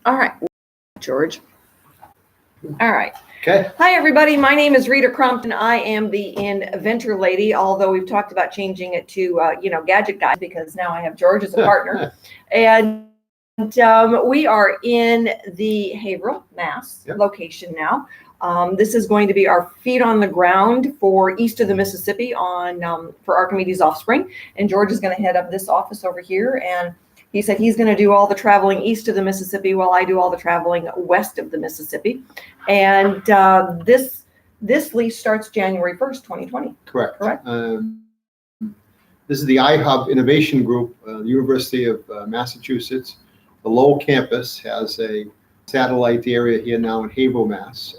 All right, George. All right. Okay. Hi, everybody. My name is Rita Crumpton. I am the Inventor Lady, although we've talked about changing it to, Gadget Guy, because now I have George as a partner. And we are in the Haverhill, Mass location now. This is going to be our feet on the ground for east of the Mississippi for Archimedes Offspring. And George is going to head up this office over here. And he said he's going to do all the traveling east of the Mississippi while I do all the traveling west of the Mississippi. And this lease starts January 1st, 2020. Correct. This is the iHub Innovation Group, the University of Massachusetts. The Lowell campus has a satellite area here now in Haverhill, Mass,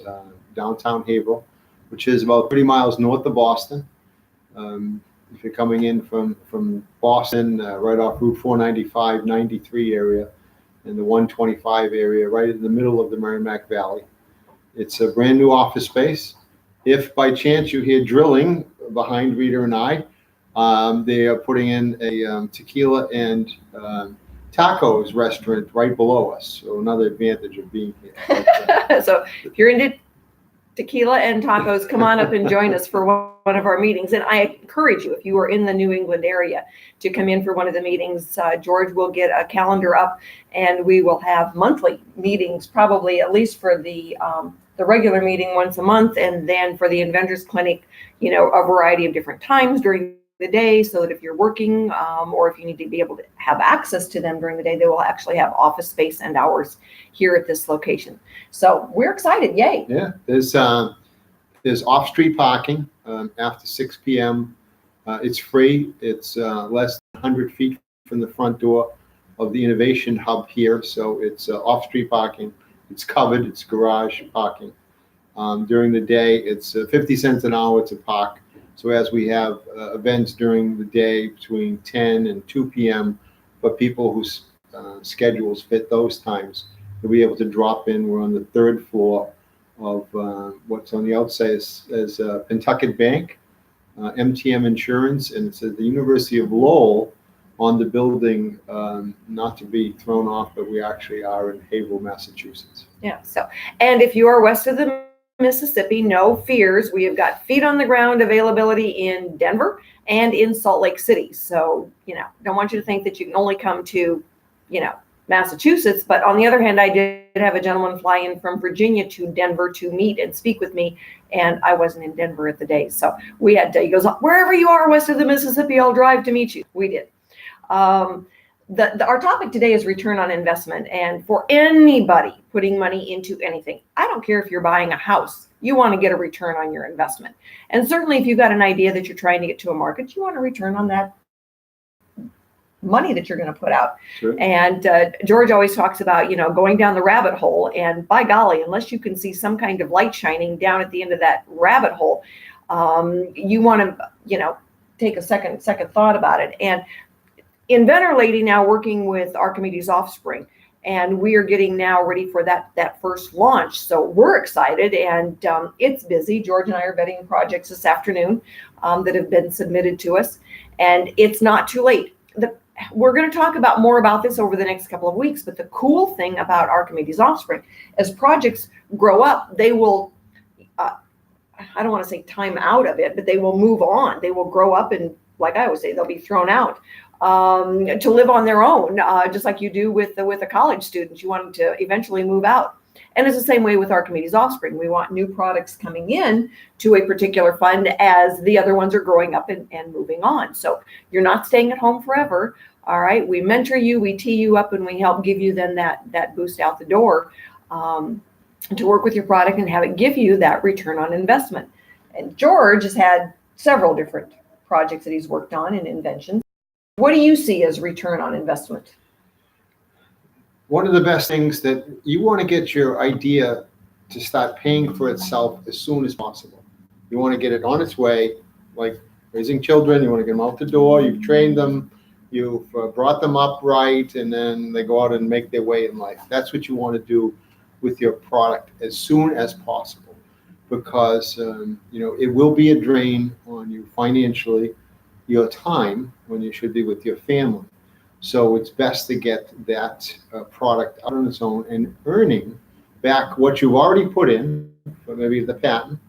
downtown Haverhill, which is about 30 miles north of Boston. If you're coming in from Boston, right off Route 495, 93 area, and the 125 area, right in the middle of the Merrimack Valley. It's a brand new office space. If by chance you hear drilling behind Rita and I, they are putting in a tequila and tacos restaurant right below us. So another advantage of being here. So if you're into tequila and tacos, come on up and join us for one of our meetings. And I encourage you, if you are in the New England area, to come in for one of the meetings. George will get a calendar up, and we will have monthly meetings, probably at least for the regular meeting once a month, and then for the Inventors Clinic, a variety of different times during the day, so that if you're working or if you need to be able to have access to them during the day, they will actually have office space and hours here at this location. So we're excited. Yay. Yeah, there's off-street parking after 6 p.m. It's free. It's less than 100 feet from the front door of the Innovation Hub here. So it's off-street parking. It's covered. It's garage parking. During the day, it's 50 cents an hour to park. So as we have events during the day between 10 and 2 p.m. for people whose schedules fit those times, they'll be able to drop in. We're on the third floor of what's on the outside is Pentucket Bank, MTM Insurance, and it's at the University of Lowell on the building, not to be thrown off, but we actually are in Haverhill, Massachusetts. Yeah. So, and if you are west of the Mississippi, no fears. We have got feet on the ground availability in Denver and in Salt Lake City. So, don't want you to think that you can only come to, Massachusetts. But on the other hand, I did have a gentleman fly in from Virginia to Denver to meet and speak with me. And I wasn't in Denver at the day. So we had to, he goes, wherever you are west of the Mississippi, I'll drive to meet you. We did. Our topic today is return on investment. And for anybody putting money into anything, I don't care if you're buying a house, you want to get a return on your investment. And certainly if you've got an idea that you're trying to get to a market, you want a return on that money that you're going to put out. Sure. And George always talks about, going down the rabbit hole. And by golly, unless you can see some kind of light shining down at the end of that rabbit hole, you want to, take a second thought about it. And Inventor Lady now working with Archimedes Offspring, and we are getting now ready for that first launch. So we're excited, and it's busy. George and I are vetting projects this afternoon that have been submitted to us, and it's not too late. We're going to talk more about this over the next couple of weeks, but the cool thing about Archimedes Offspring, as projects grow up, they will, I don't want to say time out of it, but they will move on. They will grow up, and like I always say, they'll be thrown out to live on their own, just like you do with a college student. You want them to eventually move out. And it's the same way with Archimedes Offspring. We want new products coming in to a particular fund as the other ones are growing up and moving on. So you're not staying at home forever. All right. We mentor you, we tee you up, and we help give you then that boost out the door to work with your product and have it give you that return on investment. And George has had several different projects that he's worked on and inventions. What do you see as return on investment? One of the best things that you want to get your idea to start paying for itself as soon as possible. You want to get it on its way, like raising children. You want to get them out the door. You've trained them. You've brought them up right, and then they go out and make their way in life. That's what you want to do with your product as soon as possible, because it will be a drain on you financially, your time when you should be with your family. So it's best to get that product out on its own and earning back what you've already put in, or maybe the patent,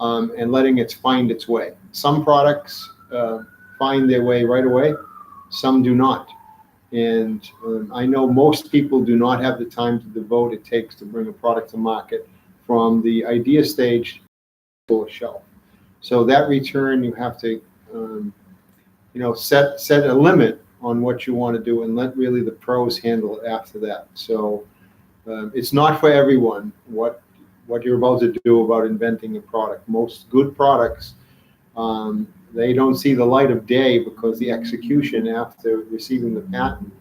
and letting it find its way. Some products find their way right away, some do not. And I know most people do not have the time to devote it takes to bring a product to market from the idea stage to a shelf. So that return, you have to, set a limit on what you want to do and let really the pros handle it after that. So it's not for everyone what you're about to do about inventing a product. Most good products, they don't see the light of day because the execution after receiving the patent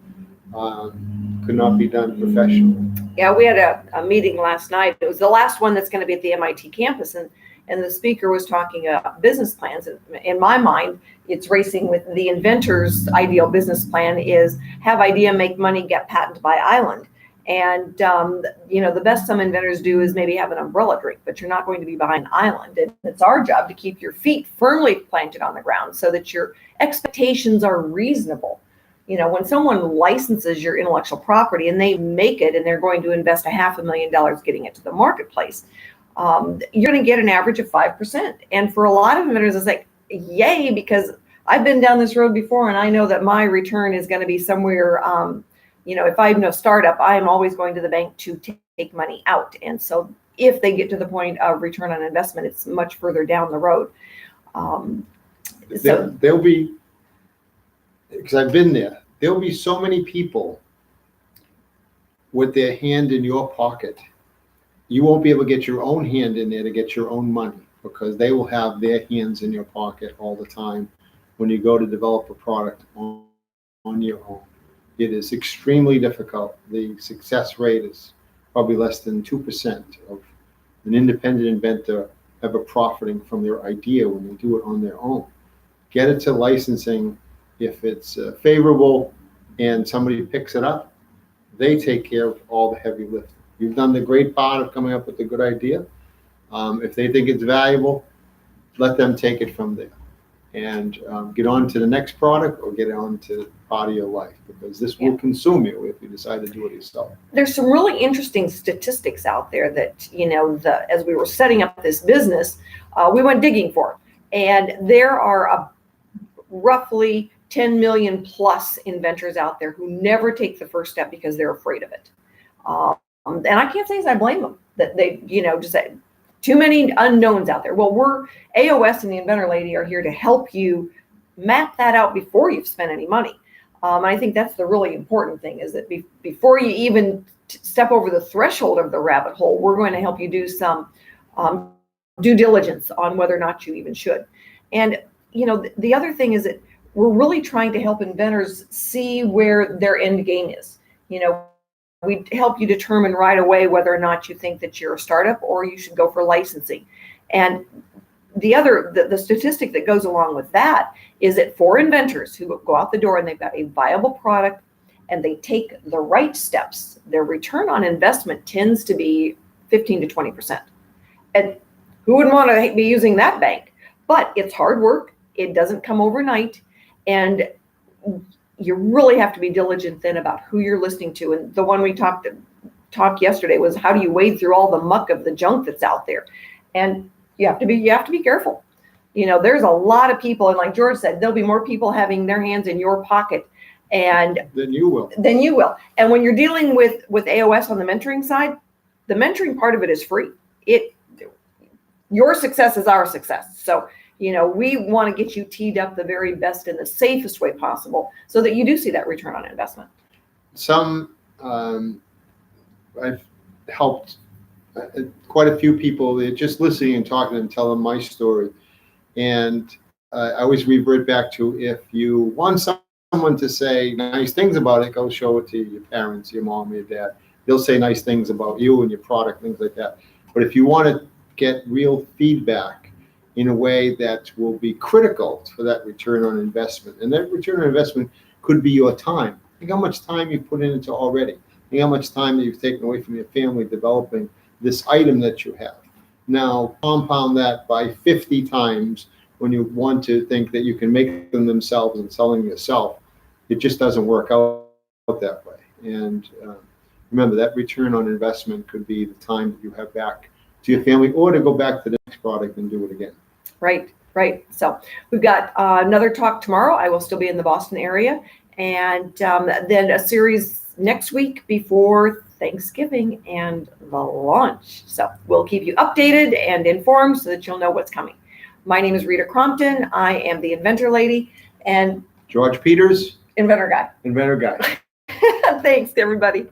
could not be done professionally. Yeah, we had a meeting last night. It was the last one that's going to be at the MIT campus, and the speaker was talking about business plans. In my mind, it's racing with the inventor's ideal business plan is have idea, make money, get patent by island. And, the best some inventors do is maybe have an umbrella drink, but you're not going to be behind an island. And it's our job to keep your feet firmly planted on the ground so that your expectations are reasonable. When someone licenses your intellectual property and they make it and they're going to invest $500,000 getting it to the marketplace, you're going to get an average of 5%. And for a lot of inventors, it's like, yay, because I've been down this road before and I know that my return is going to be somewhere, if I'm a startup, I'm always going to the bank to take money out. And so if they get to the point of return on investment, it's much further down the road. There'll be, because I've been there, there'll be so many people with their hand in your pocket. You won't be able to get your own hand in there to get your own money because they will have their hands in your pocket all the time when you go to develop a product on your own. It is extremely difficult. The success rate is probably less than 2% of an independent inventor ever profiting from their idea when they do it on their own. Get it to licensing. If it's favorable and somebody picks it up, they take care of all the heavy lifting. You've done the great part of coming up with a good idea. If they think it's valuable, let them take it from there and get on to the next product or get on to part of your life because this will consume you if you decide to do it yourself. There's some really interesting statistics out there that, as we were setting up this business, we went digging for. And there are roughly 10 million plus inventors out there who never take the first step because they're afraid of it. And I can't say as I blame them that they, just say too many unknowns out there. Well, we're AOS and the Inventor Lady are here to help you map that out before you've spent any money. I think that's the really important thing is that before you even step over the threshold of the rabbit hole, we're going to help you do some due diligence on whether or not you even should. And, the other thing is that we're really trying to help inventors see where their end game is. We help you determine right away whether or not you think that you're a startup or you should go for licensing. And the statistic that goes along with that is that for inventors who go out the door and they've got a viable product and they take the right steps, their return on investment tends to be 15 to 20%. And who wouldn't want to be using that bank? But it's hard work. It doesn't come overnight. And you really have to be diligent then about who you're listening to. And the one we talked yesterday was how do you wade through all the muck of the junk that's out there? And you have to be careful. There's a lot of people, and like George said, there'll be more people having their hands in your pocket and than you will. And when you're dealing with AOS on the mentoring side, the mentoring part of it is free. Your success is our success. So we want to get you teed up the very best and the safest way possible so that you do see that return on investment. I've helped quite a few people. They're just listening and talking and tell them my story. And I always revert back to if you want someone to say nice things about it, go show it to your parents, your mom, your dad. They'll say nice things about you and your product, things like that. But if you want to get real feedback in a way that will be critical for that return on investment. And that return on investment could be your time. Think how much time you've put into already. Think how much time that you've taken away from your family developing this item that you have. Now, compound that by 50 times when you want to think that you can make them themselves and sell them yourself. it just doesn't work out that way. And remember, that return on investment could be the time that you have back to your family, or to go back to the next product and do it again. Right, right. So we've got another talk tomorrow. I will still be in the Boston area. And then a series next week before Thanksgiving and the launch. So we'll keep you updated and informed so that you'll know what's coming. My name is Rita Crompton. I am the Inventor Lady. And George Peters, Inventor Guy. Inventor Guy. Thanks, everybody.